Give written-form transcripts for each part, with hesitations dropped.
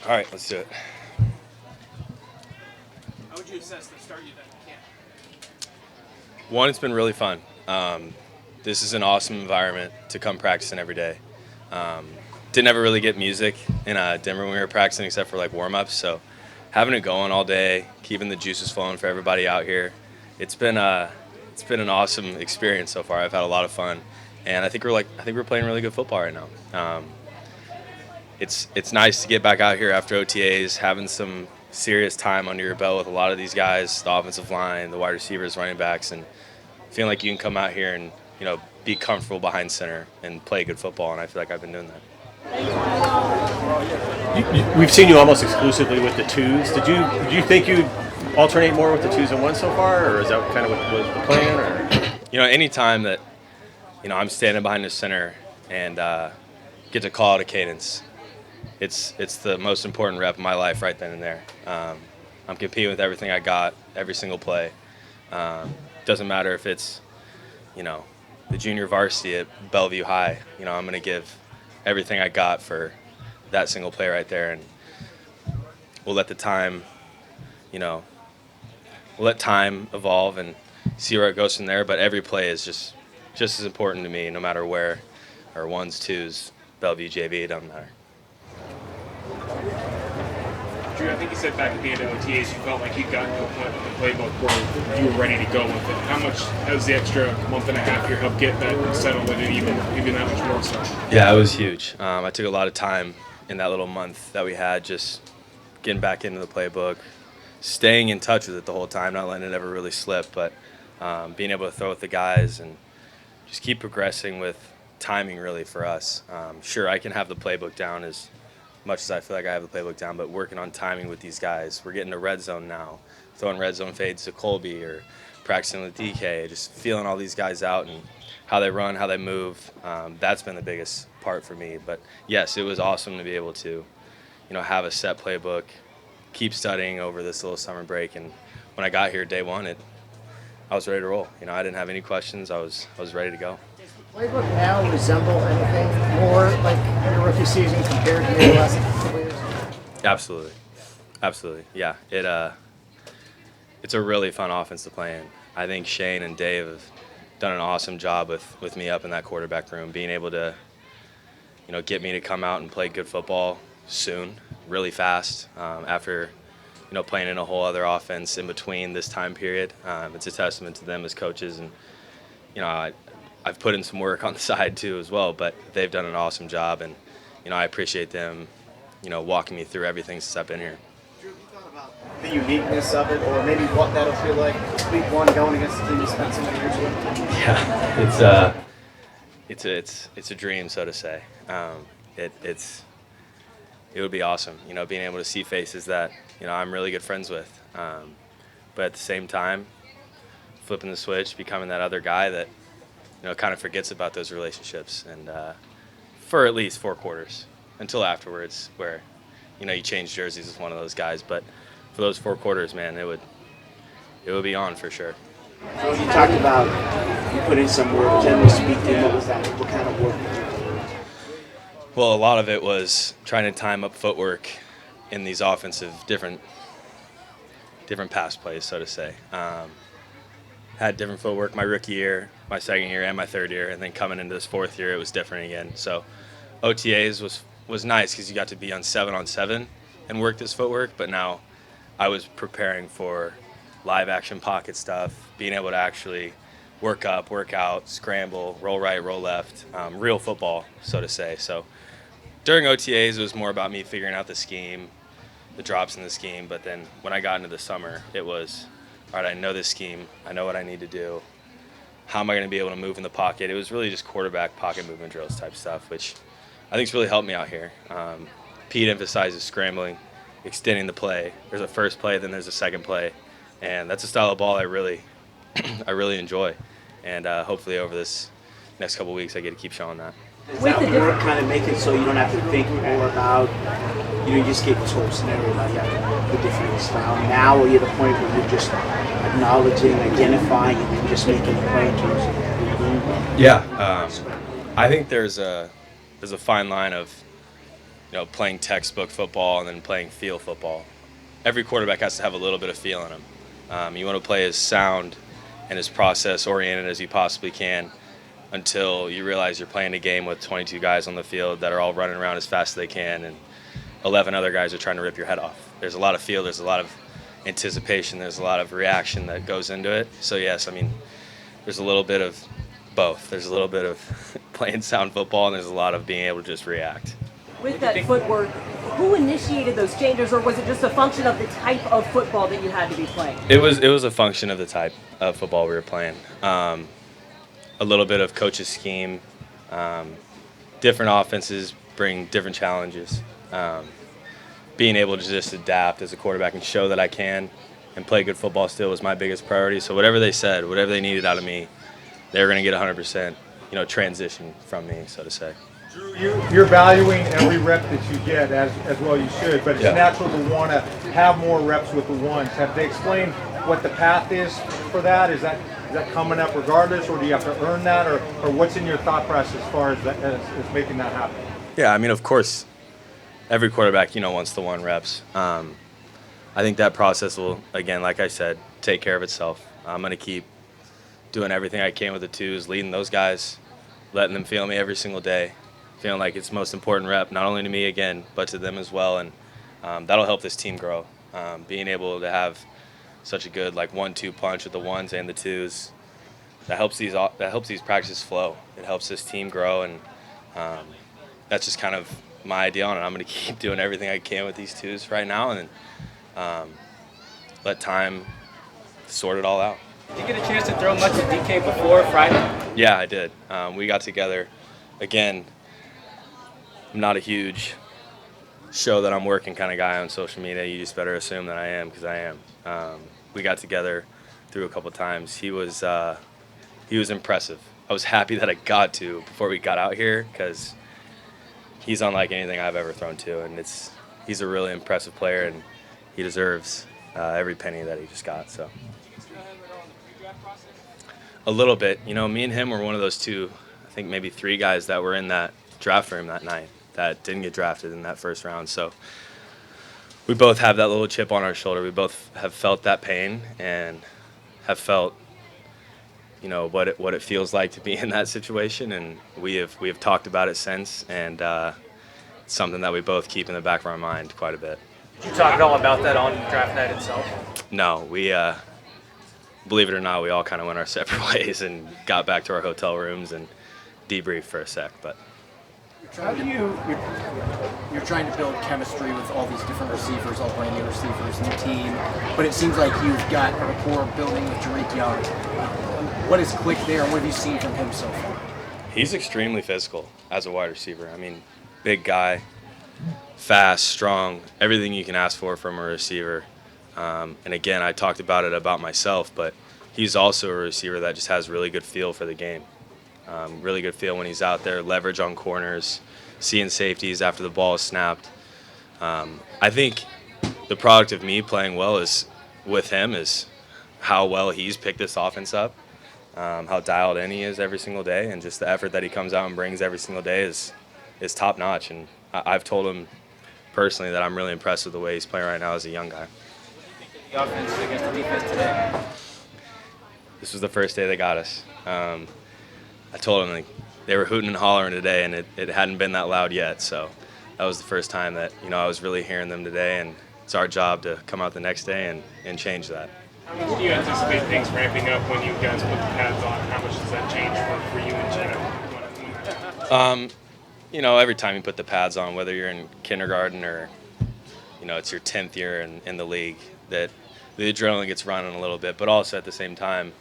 All right, let's do it. How would you assess the start you've had in camp? One, it's been really fun. This is an awesome environment to come practicing every day. Didn't ever really get music in Denver when we were practicing except for like warm-ups. So having it going all day, keeping the juices flowing for everybody out here, it's been an awesome experience so far. I've had a lot of fun, and I think we're playing really good football right now. It's nice to get back out here after OTAs, having some serious time under your belt with a lot of these guys, the offensive line, the wide receivers, running backs, and feeling like you can come out here and be comfortable behind center and play good football. And I feel like I've been doing that. We've seen you almost exclusively with the twos. Did you think you'd alternate more with the twos and ones so far, or is that kind of what was the plan? Or Anytime that I'm standing behind the center and get to call out a cadence, it's the most important rep of my life right then and there. I'm competing with everything I got, every single play. Doesn't matter if it's the junior varsity at Bellevue High. I'm going to give everything I got for that single play right there, and we'll let the time, we'll let time evolve and see where it goes from there. But every play is just as important to me, no matter where, or ones, twos, Bellevue, JV, it doesn't matter. Drew, I think you said back at the end of OTAs you felt like you'd gotten to a point with the playbook where you were ready to go with it. How much has the extra month and a half here helped get that settled and even that much more so? Yeah, it was huge. I took a lot of time in that little month that we had, just getting back into the playbook, staying in touch with it the whole time, not letting it ever really slip, but being able to throw with the guys and just keep progressing with timing really for us. Sure, I can have the playbook down as much as I feel like I have the playbook down, but working on timing with these guys. We're getting to red zone now, throwing red zone fades to Colby or practicing with DK, just feeling all these guys out and how they run, how they move. That's been the biggest part for me. But yes, it was awesome to be able to, have a set playbook, keep studying over this little summer break. And when I got here day one, I was ready to roll. I didn't have any questions. I was ready to go. Playbook now resemble anything more like your rookie season compared to your last couple years? Absolutely. Yeah, it's a really fun offense to play in. I think Shane and Dave have done an awesome job with me up in that quarterback room, being able to, get me to come out and play good football soon, really fast, after, playing in a whole other offense in between this time period. It's a testament to them as coaches, and, I've put in some work on the side too as well, but they've done an awesome job, and I appreciate them, walking me through everything since I've been here. Drew, have you thought about the uniqueness of it, or maybe what that'll feel like week one going against the team you spent so many years with? Yeah, it's a dream, so to say. It would be awesome, being able to see faces that I'm really good friends with, but at the same time, flipping the switch, becoming that other guy that kind of forgets about those relationships, and for at least 4 quarters until afterwards, where you change jerseys with one of those guys. But for those 4 quarters, man, it would be on for sure. So you talked about you put in some work. Generally speaking, what was that? What kind of work did you put in? Well, a lot of it was trying to time up footwork in these offensive different pass plays, so to say. Had different footwork my rookie year, my second year, and my third year, and then coming into this 4th year, it was different again. So OTAs was nice because you got to be on 7-on-7 and work this footwork, but now I was preparing for live action pocket stuff, being able to actually work up, work out, scramble, roll right, roll left, real football, so to say. So during OTAs, it was more about me figuring out the scheme, the drops in the scheme, but then when I got into the summer, it was, all right, I know this scheme. I know what I need to do. How am I going to be able to move in the pocket? It was really just quarterback pocket movement drills type stuff, which I think's really helped me out here. Pete emphasizes scrambling, extending the play. There's a first play, then there's a second play, and that's a style of ball I really enjoy. And hopefully over this next couple of weeks, I get to keep showing that. Does that work kind of make it so you don't have to think more about, you just get this whole scenario about the different style now, or you're at the point where you're just acknowledging, identifying, and then just making a play in terms of your game? Yeah, I think there's a fine line of, playing textbook football and then playing feel football. Every quarterback has to have a little bit of feel in him. You want to play as sound and as process-oriented as you possibly can until you realize you're playing a game with 22 guys on the field that are all running around as fast as they can, and 11 other guys are trying to rip your head off. There's a lot of feel, there's a lot of anticipation, there's a lot of reaction that goes into it. So yes, there's a little bit of both. There's a little bit of playing sound football, and there's a lot of being able to just react. With that footwork, who initiated those changes, or was it just a function of the type of football that you had to be playing? It was a function of the type of football we were playing. A little bit of coach's scheme. Different offenses bring different challenges. Being able to just adapt as a quarterback and show that I can and play good football still was my biggest priority. So whatever they said, whatever they needed out of me, they were going to get 100%, transition from me, so to say. Drew, you're valuing every rep that you get as well you should, but it's natural to want to have more reps with the ones. Have they explained what the path is for that? Is that coming up regardless, or do you have to earn that, or what's in your thought process as far as making that happen? Yeah, of course, every quarterback, wants the one reps. I think that process will, again, like I said, take care of itself. I'm going to keep doing everything I can with the twos, leading those guys, letting them feel me every single day, feeling like it's the most important rep, not only to me, again, but to them as well. And that'll help this team grow. Being able to have such a good 1-2 punch with the ones and the twos, that helps these practices flow. It helps this team grow, and that's just kind of my idea on it. I'm going to keep doing everything I can with these twos right now, and let time sort it all out. Did you get a chance to throw much at DK before Friday? Yeah, I did. We got together. Again, I'm not a huge show that I'm working kind of guy on social media. You just better assume that I am, because I am. We got together through a couple times. He was impressive. I was happy that I got to before we got out here, because he's unlike anything I've ever thrown to, and he's a really impressive player, and he deserves every penny that he just got. So. A little bit. Me and him were one of those two, I think maybe three guys that were in that draft room that night that didn't get drafted in that first round. So we both have that little chip on our shoulder. We both have felt that pain and have felt, what it feels like to be in that situation. And we have talked about it since, and it's something that we both keep in the back of our mind quite a bit. Did you talk at all about that on draft night itself? No, we believe it or not, we all kind of went our separate ways and got back to our hotel rooms and debriefed for a sec. But how do you're trying to build chemistry with all these different receivers, all brand new receivers, new team, but it seems like you've got a rapport building with Tariq Young. What has clicked there, and what have you seen from him so far? He's extremely physical as a wide receiver. Big guy, fast, strong, everything you can ask for from a receiver. And again, I talked about it about myself, but he's also a receiver that just has really good feel for the game. Really good feel when he's out there, leverage on corners, seeing safeties after the ball is snapped. I think the product of me playing well with him is how well he's picked this offense up, how dialed in he is every single day, and just the effort that he comes out and brings every single day is top notch. And I've told him personally that I'm really impressed with the way he's playing right now as a young guy. The offense against the defense today? This was the first day they got us. I told them they were hooting and hollering today, and it hadn't been that loud yet. So that was the first time that I was really hearing them today, and it's our job to come out the next day and change that. How much do you anticipate things ramping up when you guys put the pads on? How much does that change for you and Geno? Every time you put the pads on, whether you're in kindergarten or it's your 10th year in the league, that the adrenaline gets running a little bit, but also at the same time,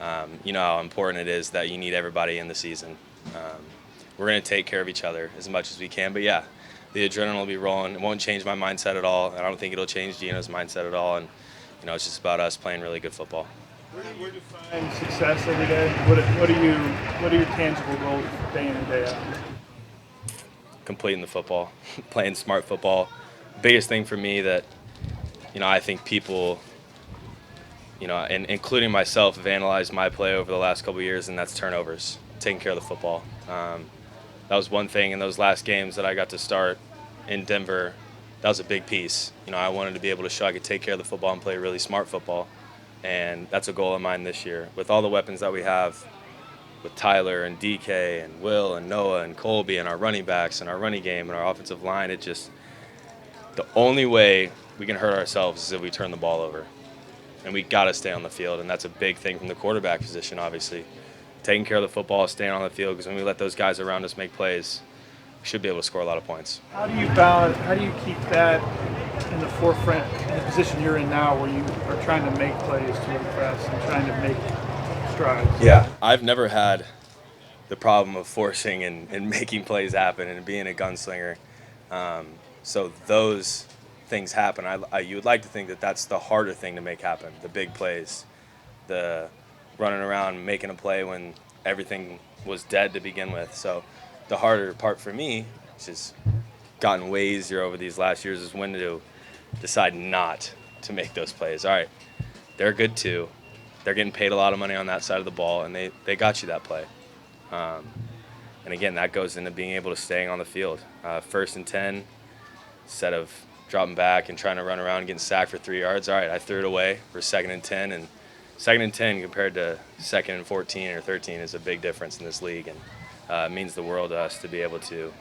how important it is that you need everybody in the season. We're going to take care of each other as much as we can, but yeah, the adrenaline will be rolling. It won't change my mindset at all. I don't think it'll change Geno's mindset at all, and it's just about us playing really good football. Where do you find success every day? What are your tangible goals day in and day out? Completing the football, playing smart football. Biggest thing for me that I think people, and including myself, have analyzed my play over the last couple of years, and that's turnovers, taking care of the football. That was one thing in those last games that I got to start in Denver, that was a big piece. You know, I wanted to be able to show I could take care of the football and play really smart football, and that's a goal of mine this year. With all the weapons that we have, with Tyler and DK and Will and Noah and Colby and our running backs and our running game and our offensive line, it just, the only way we can hurt ourselves is if we turn the ball over. And we got to stay on the field, and that's a big thing from the quarterback position, obviously. Taking care of the football, staying on the field, because when we let those guys around us make plays, we should be able to score a lot of points. How do you balance? How do you keep that in the forefront in the position you're in now, where you are trying to make plays to impress and trying to make strides? Yeah, I've never had the problem of forcing and making plays happen and being a gunslinger. So those things happen. You would like to think that that's the harder thing to make happen, the big plays, the running around making a play when everything was dead to begin with. So the harder part for me, which has gotten way easier over these last years, is when to decide not to make those plays. All right, they're good too. They're getting paid a lot of money on that side of the ball, and they got you that play. And again, that goes into being able to staying on the field. 1st and 10, instead of dropping back and trying to run around and getting sacked for 3 yards. All right, I threw it away for 2nd and 10, and 2nd and 10 compared to 2nd and 14 or 13 is a big difference in this league, and it means the world to us to be able to,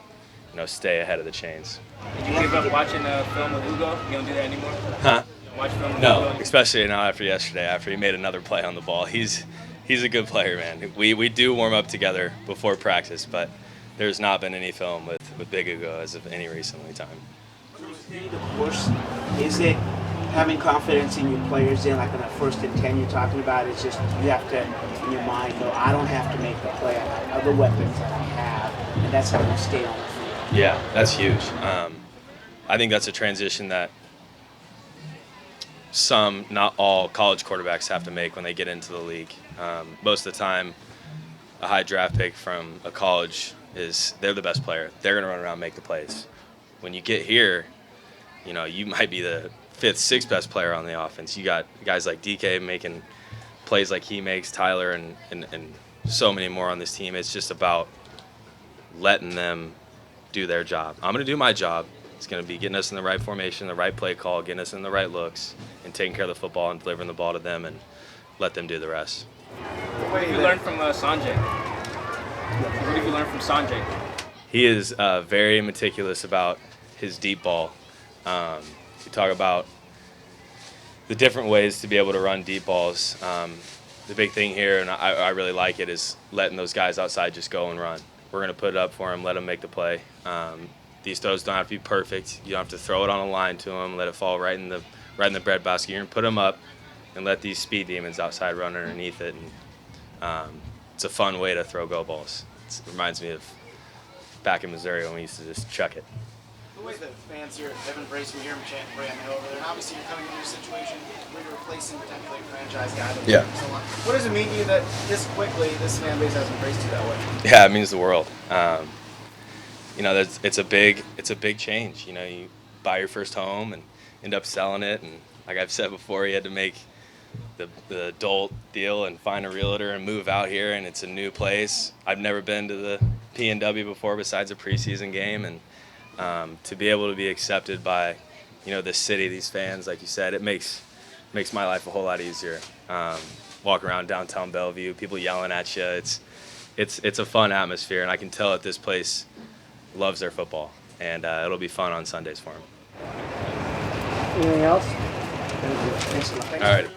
stay ahead of the chains. Did you give up watching film with Hugo? You don't do that anymore? Huh? Watch film with No, Hugo? especially now after yesterday, after he made another play on the ball. He's a good player, man. We do warm up together before practice, but there's not been any film with Big Hugo as of any recently time. Of course, is it having confidence in your players in, like on that 1st and 10 you're talking about? It's just you have to, in your mind, go, I don't have to make the play. I have other weapons that I have, and that's how you stay on the field. Yeah, that's huge. I think that's a transition that some, not all, college quarterbacks have to make when they get into the league. Most of the time, a high draft pick from a college they're the best player. They're going to run around and make the plays. When you get here, you might be the 5th, 6th best player on the offense. You got guys like DK making plays like he makes, Tyler, and so many more on this team. It's just about letting them do their job. I'm going to do my job. It's going to be getting us in the right formation, the right play call, getting us in the right looks, and taking care of the football and delivering the ball to them, and let them do the rest. What did you learn from Sanjay? What did you learn from Sanjay? He is very meticulous about his deep ball. We talk about the different ways to be able to run deep balls. The big thing here, and I really like it, is letting those guys outside just go and run. We're going to put it up for them, let them make the play. These throws don't have to be perfect. You don't have to throw it on a line to them, let it fall right in the breadbasket. You're going to put them up and let these speed demons outside run underneath it. And it's a fun way to throw go balls. It reminds me of back in Missouri when we used to just chuck it. The way that fans here have embraced you, brand new over there, and obviously you're coming into a situation where you're replacing potentially a franchise guy. Yeah. So on. What does it mean to you that this quickly this fan base has embraced you that way? Yeah, it means the world. It's a big change. You buy your first home and end up selling it, and like I've said before, you had to make the adult deal and find a realtor and move out here, and it's a new place. I've never been to the PNW before besides a preseason game, and to be able to be accepted by, this city, these fans, like you said, it makes my life a whole lot easier. Walk around downtown Bellevue, people yelling at you. It's a fun atmosphere, and I can tell that this place loves their football, and it'll be fun on Sundays for them. Anything else? All right.